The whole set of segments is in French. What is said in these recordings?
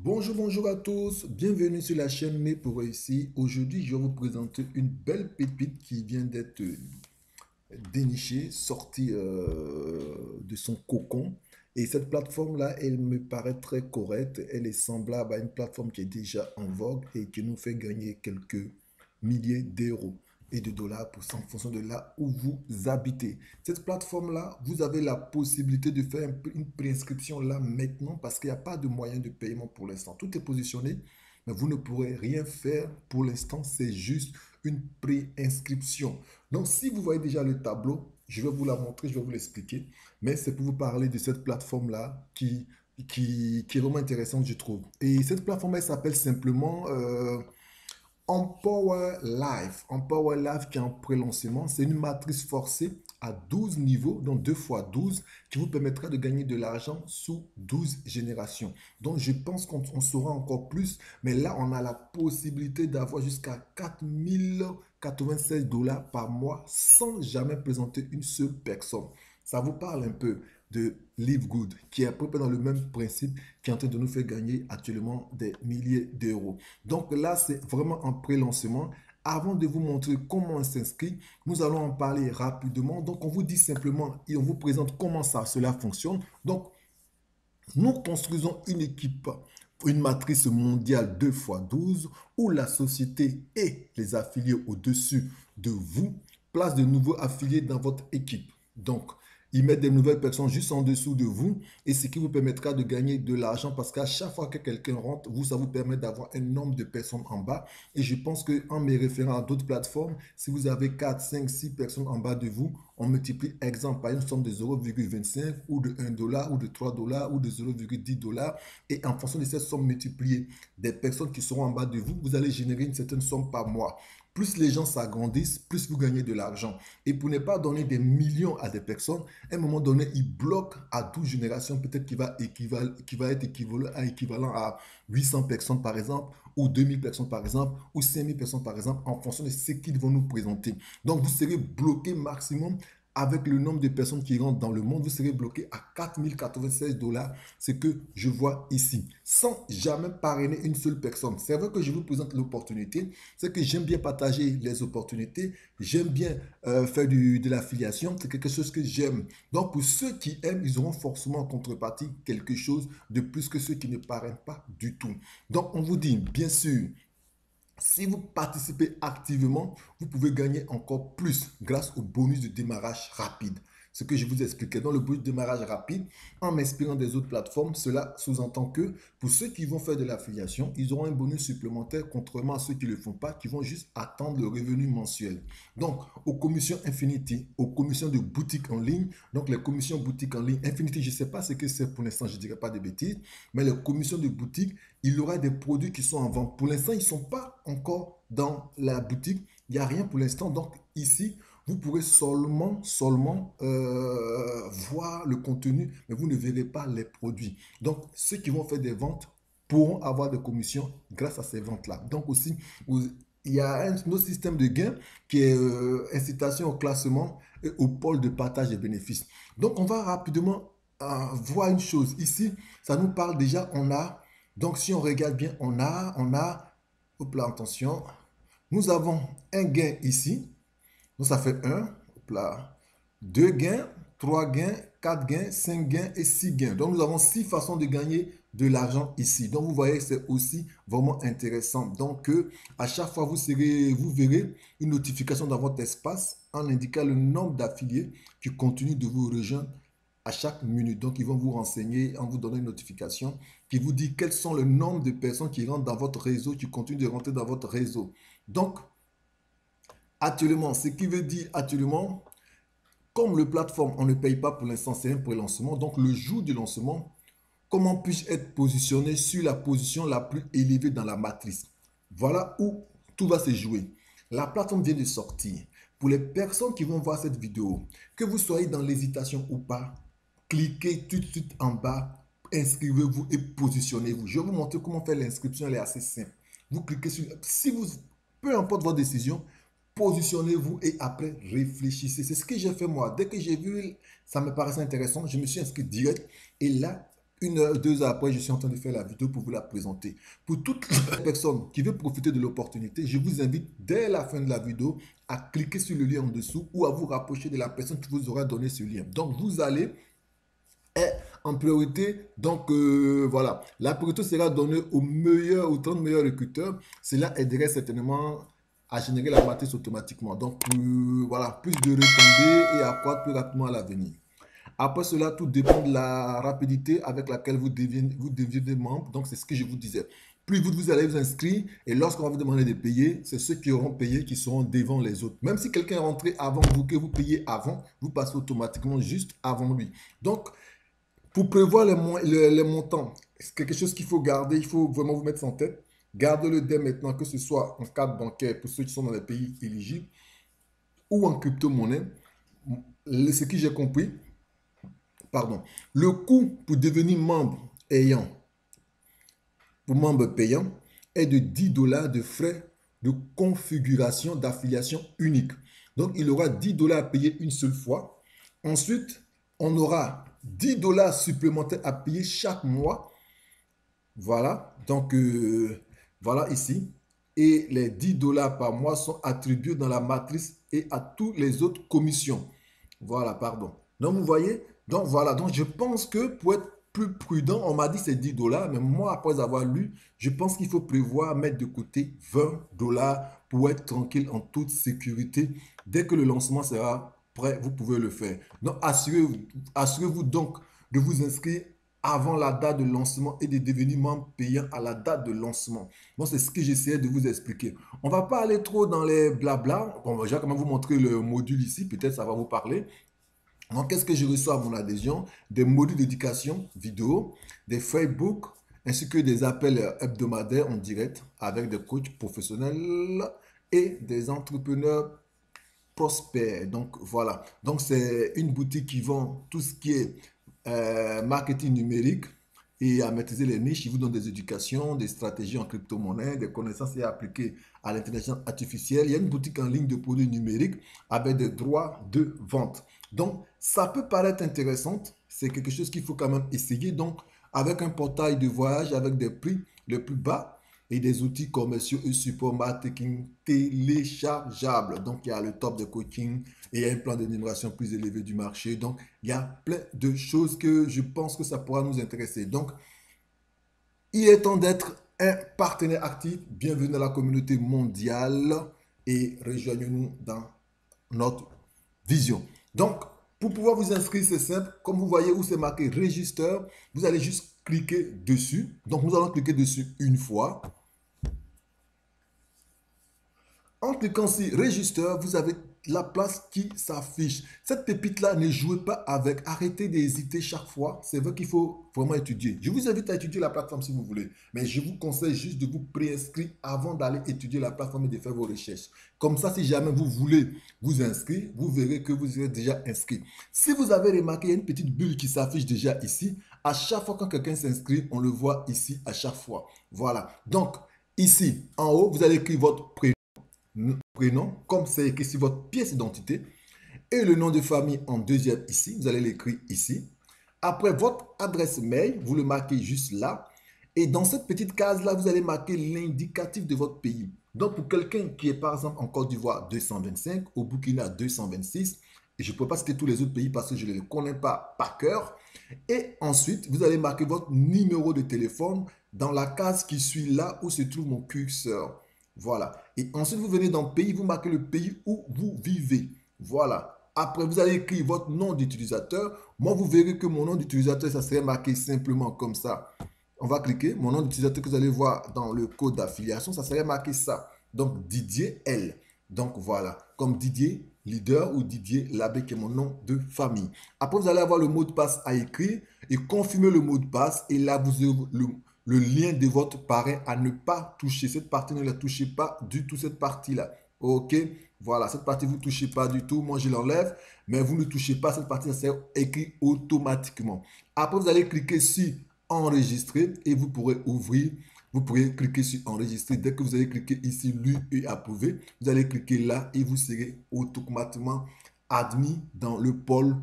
Bonjour à tous, bienvenue sur la chaîne Né pour réussir. Aujourd'hui, je vais vous présenter une belle pépite qui vient d'être dénichée, sortie de son cocon. Et cette plateforme-là, elle me paraît très correcte. Elle est semblable à une plateforme qui est déjà en vogue et qui nous fait gagner quelques milliers d'euros et de dollars en fonction de là où vous habitez. Cette plateforme-là, vous avez la possibilité de faire une préinscription là maintenant parce qu'il n'y a pas de moyen de paiement pour l'instant. Tout est positionné, mais vous ne pourrez rien faire pour l'instant. C'est juste une préinscription. Donc, si vous voyez déjà le tableau, je vais vous la montrer, je vais vous l'expliquer. Mais c'est pour vous parler de cette plateforme-là qui est vraiment intéressante, je trouve. Et cette plateforme, elle s'appelle simplement Empower Life. Empower Life qui est en pré-lancement. C'est une matrice forcée à 12 niveaux, donc 2 fois 12, qui vous permettra de gagner de l'argent sous 12 générations. Donc, je pense qu'on saura encore plus, mais là, on a la possibilité d'avoir jusqu'à 4096 dollars par mois sans jamais présenter une seule personne. Ça vous parle un peu de Live Good, qui est à peu près dans le même principe, qui est en train de nous faire gagner actuellement des milliers d'euros. Donc là, c'est vraiment un pré-lancement. Avant de vous montrer comment on s'inscrit, nous allons en parler rapidement. Donc, on vous dit simplement et on vous présente comment cela fonctionne. Donc, nous construisons une équipe, une matrice mondiale 2 fois 12 où la société et les affiliés au-dessus de vous placent de nouveaux affiliés dans votre équipe. Donc, ils mettent des nouvelles personnes juste en dessous de vous et ce qui vous permettra de gagner de l'argent parce qu'à chaque fois que quelqu'un rentre, ça vous permet d'avoir un nombre de personnes en bas. Et je pense qu'en me référant à d'autres plateformes, si vous avez 4, 5, 6 personnes en bas de vous, on multiplie exemple par une somme de 0,25 ou de 1 dollar ou de 3 dollars ou de 0,10 dollars. Et en fonction de cette somme multipliée des personnes qui seront en bas de vous, vous allez générer une certaine somme par mois. Plus les gens s'agrandissent, plus vous gagnez de l'argent. Et pour ne pas donner des millions à des personnes, à un moment donné, ils bloquent à 12 générations, peut-être qu'il va être équivalent à 800 personnes par exemple, ou 2000 personnes par exemple, ou 5000 personnes par exemple, en fonction de ce qu'ils vont nous présenter. Donc, vous serez bloqué maximum avec le nombre de personnes qui rentrent dans le monde, vous serez bloqué à 4096 dollars, ce que je vois ici, sans jamais parrainer une seule personne. C'est vrai que je vous présente l'opportunité, c'est que j'aime bien partager les opportunités, j'aime bien faire de l'affiliation, c'est quelque chose que j'aime. Donc pour ceux qui aiment, ils auront forcément en contrepartie quelque chose de plus que ceux qui ne parrainent pas du tout. Donc on vous dit, bien sûr, si vous participez activement, vous pouvez gagner encore plus grâce au bonus de démarrage rapide. Ce que je vous expliquais dans le bonus de démarrage rapide, en m'inspirant des autres plateformes, cela sous-entend que pour ceux qui vont faire de l'affiliation, ils auront un bonus supplémentaire contrairement à ceux qui ne le font pas, qui vont juste attendre le revenu mensuel. Donc, aux commissions Infinity, aux commissions de boutique en ligne, donc les commissions boutique en ligne, Infinity, je ne sais pas ce que c'est pour l'instant, je ne dirais pas de bêtises, mais les commissions de boutique, il y aura des produits qui sont en vente. Pour l'instant, ils ne sont pas encore dans la boutique. Il n'y a rien pour l'instant. Donc ici, vous pourrez seulement voir le contenu, mais vous ne verrez pas les produits. Donc ceux qui vont faire des ventes pourront avoir des commissions grâce à ces ventes-là. Donc aussi, il y a un autre système de gain qui est incitation au classement et au pôle de partage des bénéfices. Donc on va rapidement voir une chose. Ici, ça nous parle déjà, donc, si on regarde bien, hop là, attention, nous avons un gain ici, donc ça fait un, hop là, 2 gains, 3 gains, 4 gains, 5 gains et 6 gains. Donc, nous avons 6 façons de gagner de l'argent ici. Donc, vous voyez, c'est aussi vraiment intéressant. Donc, à chaque fois, vous verrez une notification dans votre espace en indiquant le nombre d'affiliés qui continuent de vous rejoindre à chaque minute. Donc, ils vont vous renseigner en vous donnant une notification qui vous dit quels sont le nombre de personnes qui rentrent dans votre réseau, qui continuent de rentrer dans votre réseau. Donc, actuellement, ce qui veut dire actuellement, comme le plateforme, on ne paye pas pour l'instant, c'est un pré-lancement. Donc, le jour du lancement, comment puis-je être positionné sur la position la plus élevée dans la matrice? Voilà où tout va se jouer. La plateforme vient de sortir. Pour les personnes qui vont voir cette vidéo, que vous soyez dans l'hésitation ou pas, cliquez tout de suite en bas, inscrivez-vous et positionnez-vous. Je vais vous montrer comment faire l'inscription, elle est assez simple. Vous cliquez sur, peu importe votre décision, positionnez-vous et après réfléchissez. C'est ce que j'ai fait moi. Dès que j'ai vu, ça me paraissait intéressant, je me suis inscrit direct et là, une heure, 2 heures après, je suis en train de faire la vidéo pour vous la présenter. Pour toute personne qui veut profiter de l'opportunité, je vous invite dès la fin de la vidéo à cliquer sur le lien en dessous ou à vous rapprocher de la personne qui vous aura donné ce lien. Donc, vous allez en priorité. Donc, voilà, la priorité sera donnée aux meilleurs, aux 30 meilleurs recruteurs. Cela aiderait certainement à générer la matrice automatiquement. Donc, voilà, plus de retombées et accroître plus rapidement à l'avenir. Après cela, tout dépend de la rapidité avec laquelle vous devenez membre. Donc, c'est ce que je vous disais. Plus vous allez vous inscrire et lorsqu'on va vous demander de payer, c'est ceux qui auront payé qui seront devant les autres. Même si quelqu'un est rentré avant vous, que vous payez avant, vous passez automatiquement juste avant lui. Donc, pour prévoir les montants, c'est quelque chose qu'il faut garder, il faut vraiment vous mettre ça en tête. Gardez-le dès maintenant, que ce soit en carte bancaire pour ceux qui sont dans les pays éligibles ou en crypto-monnaie. Ce que j'ai compris, pardon, le coût pour devenir membre payant est de 10 dollars de frais de configuration d'affiliation unique. Donc, il aura 10 dollars à payer une seule fois. Ensuite, on aura 10 dollars supplémentaires à payer chaque mois. Voilà, donc voilà ici. Et les 10 dollars par mois sont attribués dans la matrice et à toutes les autres commissions. Voilà, pardon. Donc, vous voyez, donc voilà, donc je pense que pour être plus prudent, on m'a dit c'est 10 dollars, mais moi, après avoir lu, je pense qu'il faut prévoir mettre de côté 20 dollars pour être tranquille en toute sécurité. Dès que le lancement sera prêt, vous pouvez le faire. Donc, assurez-vous donc de vous inscrire avant la date de lancement et de devenir membre payant à la date de lancement. Bon, c'est ce que j'essayais de vous expliquer. On ne va pas aller trop dans les blabla. Bon, je vais quand même vous montrer le module ici. Peut-être ça va vous parler. Donc, qu'est-ce que je reçois à mon adhésion? Des modules d'éducation vidéo, des Facebook, ainsi que des appels hebdomadaires en direct avec des coachs professionnels et des entrepreneurs prospères. Donc, voilà. Donc, c'est une boutique qui vend tout ce qui est marketing numérique et à maîtriser les niches. Ils vous donnent des éducations, des stratégies en crypto-monnaie, des connaissances et appliquées à l'intelligence artificielle. Il y a une boutique en ligne de produits numériques avec des droits de vente. Donc, ça peut paraître intéressant. C'est quelque chose qu'il faut quand même essayer. Donc, avec un portail de voyage avec des prix les plus bas et des outils commerciaux et support marketing téléchargeables. Donc, il y a le top de coaching et il y a un plan d'énumération plus élevé du marché. Donc, il y a plein de choses que je pense que ça pourra nous intéresser. Donc, il est temps d'être un partenaire actif. Bienvenue dans la communauté mondiale et rejoignez-nous dans notre vision. Donc, pour pouvoir vous inscrire, c'est simple. Comme vous voyez où c'est marqué Register, vous allez juste cliquer dessus. Donc, nous allons cliquer dessus une fois. En cliquant sur Register, vous avez la place qui s'affiche. Cette pépite-là, ne jouez pas avec. Arrêtez d'hésiter chaque fois. C'est vrai qu'il faut vraiment étudier. Je vous invite à étudier la plateforme si vous voulez. Mais je vous conseille juste de vous préinscrire avant d'aller étudier la plateforme et de faire vos recherches. Comme ça, si jamais vous voulez vous inscrire, vous verrez que vous êtes déjà inscrit. Si vous avez remarqué, il y a une petite bulle qui s'affiche déjà ici. À chaque fois quand quelqu'un s'inscrit, on le voit ici à chaque fois. Voilà. Donc, ici, en haut, vous allez écrire votre prénom, comme c'est écrit sur votre pièce d'identité, et le nom de famille en deuxième ici, vous allez l'écrire ici. Après votre adresse mail, vous le marquez juste là. Et dans cette petite case-là, vous allez marquer l'indicatif de votre pays. Donc, pour quelqu'un qui est par exemple en Côte d'Ivoire 225, au Burkina 226, et je ne peux pas citer tous les autres pays parce que je ne les connais pas par cœur. Et ensuite, vous allez marquer votre numéro de téléphone dans la case qui suit là où se trouve mon curseur. Voilà. Et ensuite, vous venez dans pays, vous marquez le pays où vous vivez. Voilà. Après, vous allez écrire votre nom d'utilisateur. Moi, vous verrez que mon nom d'utilisateur, ça serait marqué simplement comme ça. On va cliquer. Mon nom d'utilisateur que vous allez voir dans le code d'affiliation, ça serait marqué ça. Donc, Didier L. Donc, voilà. Comme Didier Leader ou Didier Labbé, qui est mon nom de famille. Après, vous allez avoir le mot de passe à écrire et confirmer le mot de passe. Et là, vous avez le lien de votre parrain à ne pas toucher. Cette partie, ne la touchez pas du tout, cette partie-là. OK? Voilà, cette partie, vous ne touchez pas du tout. Moi, je l'enlève, mais vous ne touchez pas cette partie, c'est écrit automatiquement. Après, vous allez cliquer sur enregistrer et vous pourrez ouvrir. Vous pourrez cliquer sur enregistrer. Dès que vous allez cliquer ici, lu et approuvé, vous allez cliquer là et vous serez automatiquement admis dans le pôle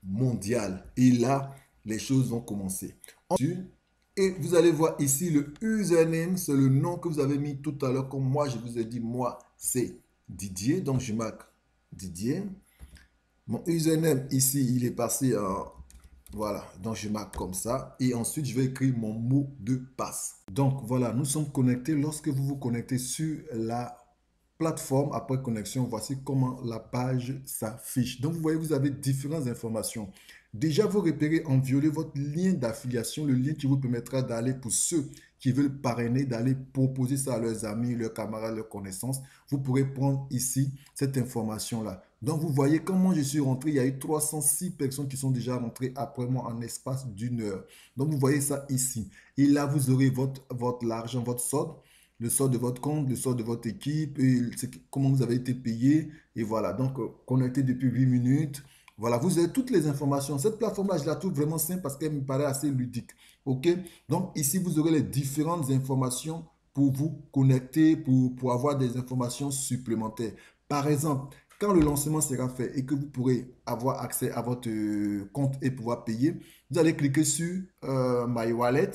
mondial. Et là, les choses vont commencer. Ensuite, et vous allez voir ici le username, c'est le nom que vous avez mis tout à l'heure. Comme moi, je vous ai dit, moi, c'est Didier. Donc, je marque Didier. Mon username ici, il est passé en... Voilà, donc je marque comme ça. Et ensuite, je vais écrire mon mot de passe. Donc, voilà, nous sommes connectés. Lorsque vous vous connectez sur la plateforme, après connexion, voici comment la page s'affiche. Donc, vous voyez, vous avez différentes informations. Déjà, vous repérez en violet votre lien d'affiliation, le lien qui vous permettra d'aller pour ceux qui veulent parrainer, d'aller proposer ça à leurs amis, leurs camarades, leurs connaissances. Vous pourrez prendre ici cette information-là. Donc, vous voyez comment je suis rentré. Il y a eu 306 personnes qui sont déjà rentrées après moi en espace d'une heure. Donc, vous voyez ça ici. Et là, vous aurez l'argent, votre solde, le solde de votre compte, le solde de votre équipe, et comment vous avez été payé. Et voilà, donc connecté depuis 8 minutes. Voilà, vous avez toutes les informations. Cette plateforme-là, je la trouve vraiment simple parce qu'elle me paraît assez ludique. OK? Donc, ici, vous aurez les différentes informations pour vous connecter, pour avoir des informations supplémentaires. Par exemple, quand le lancement sera fait et que vous pourrez avoir accès à votre compte et pouvoir payer, vous allez cliquer sur My Wallet.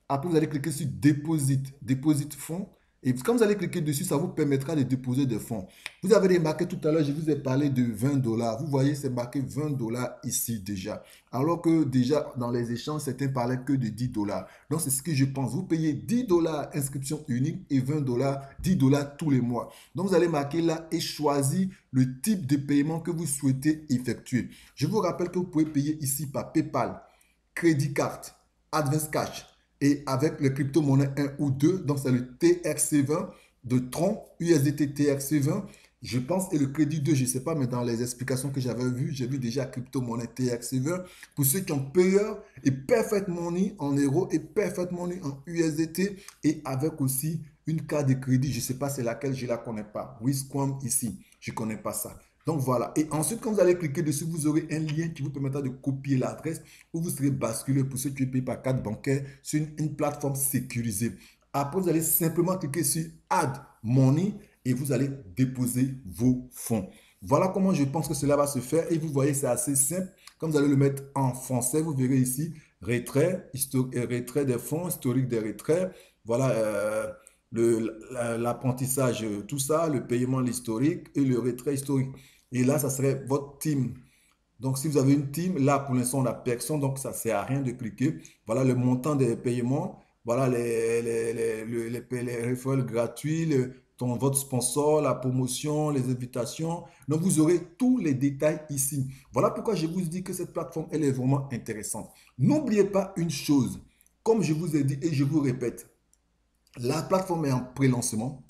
Après, vous allez cliquer sur Deposit fonds. Et quand vous allez cliquer dessus, ça vous permettra de déposer des fonds. Vous avez remarqué tout à l'heure, je vous ai parlé de 20 dollars. Vous voyez, c'est marqué 20 dollars ici déjà. Alors que déjà, dans les échanges, certains parlaient que de 10 dollars. Donc, c'est ce que je pense. Vous payez 10 dollars inscription unique et 20 dollars, 10 dollars tous les mois. Donc, vous allez marquer là et choisir le type de paiement que vous souhaitez effectuer. Je vous rappelle que vous pouvez payer ici par PayPal, Crédit Carte, Advance Cash, et avec le crypto-monnaie 1 ou 2, donc c'est le TRC20 de Tron, USDT TRC20, je pense, et le crédit 2, je ne sais pas, mais dans les explications que j'avais vues, j'ai vu déjà crypto-monnaie TRC20. Pour ceux qui ont payeur et Perfect Money en euros et Perfect Money en USDT, et avec aussi une carte de crédit, je ne sais pas c'est laquelle, je ne la connais pas. Wisquam ici, je ne connais pas ça. Donc voilà. Et ensuite, quand vous allez cliquer dessus, vous aurez un lien qui vous permettra de copier l'adresse où vous serez basculé pour ceux qui payent par carte bancaire sur une plateforme sécurisée. Après, vous allez simplement cliquer sur Add Money et vous allez déposer vos fonds. Voilà comment je pense que cela va se faire. Et vous voyez, c'est assez simple. Quand vous allez le mettre en français, vous verrez ici retrait, retrait des fonds, historique des retraits. Voilà l'apprentissage, tout ça, le paiement, l'historique et le retrait historique. Et là, ça serait votre team. Donc, si vous avez une team, là, pour l'instant, on n'a personne, donc ça ne sert à rien de cliquer. Voilà le montant des paiements, voilà les referrals gratuits, votre sponsor, la promotion, les invitations. Donc, vous aurez tous les détails ici. Voilà pourquoi je vous dis que cette plateforme, elle est vraiment intéressante. N'oubliez pas une chose, comme je vous ai dit et je vous répète, la plateforme est en pré-lancement.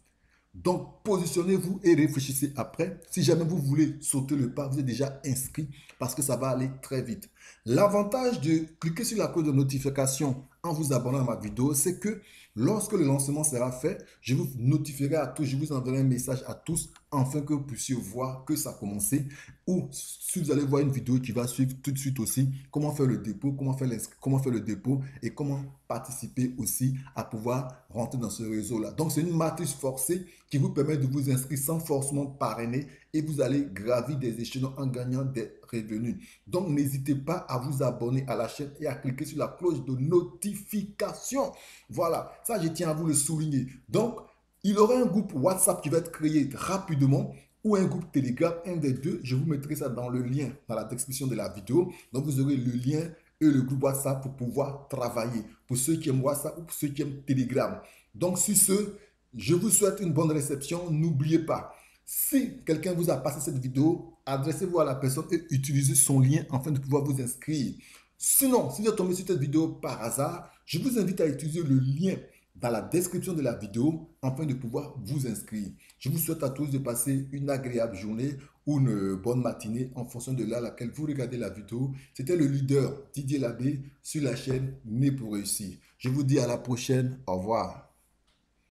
Donc, positionnez-vous et réfléchissez après. Si jamais vous voulez sauter le pas, vous êtes déjà inscrit parce que ça va aller très vite. L'avantage de cliquer sur la cloche de notification en vous abonnant à ma vidéo, c'est que lorsque le lancement sera fait, je vous notifierai à tous, je vous enverrai un message à tous afin que vous puissiez voir que ça a commencé. Ou si vous allez voir une vidéo qui va suivre tout de suite aussi, comment faire le dépôt, comment faire le dépôt et comment participer aussi à pouvoir rentrer dans ce réseau-là. Donc, c'est une matrice forcée qui vous permet de vous inscrire sans forcément parrainer et vous allez gravir des échelons en gagnant des revenus. Donc, n'hésitez pas à vous abonner à la chaîne et à cliquer sur la cloche de notification. Voilà, ça, je tiens à vous le souligner. Donc, il y aura un groupe WhatsApp qui va être créé rapidement ou un groupe Telegram, un des deux. Je vous mettrai ça dans le lien, dans la description de la vidéo. Donc, vous aurez le lien et le groupe WhatsApp pour pouvoir travailler. Pour ceux qui aiment WhatsApp ou pour ceux qui aiment Telegram. Donc, sur ce, je vous souhaite une bonne réception. N'oubliez pas, si quelqu'un vous a passé cette vidéo, adressez-vous à la personne et utilisez son lien afin de pouvoir vous inscrire. Sinon, si vous êtes tombé sur cette vidéo par hasard, je vous invite à utiliser le lien dans la description de la vidéo afin de pouvoir vous inscrire. Je vous souhaite à tous de passer une agréable journée ou une bonne matinée en fonction de l'heure à laquelle vous regardez la vidéo. C'était le leader Didier Labbé sur la chaîne Né pour réussir. Je vous dis à la prochaine. Au revoir.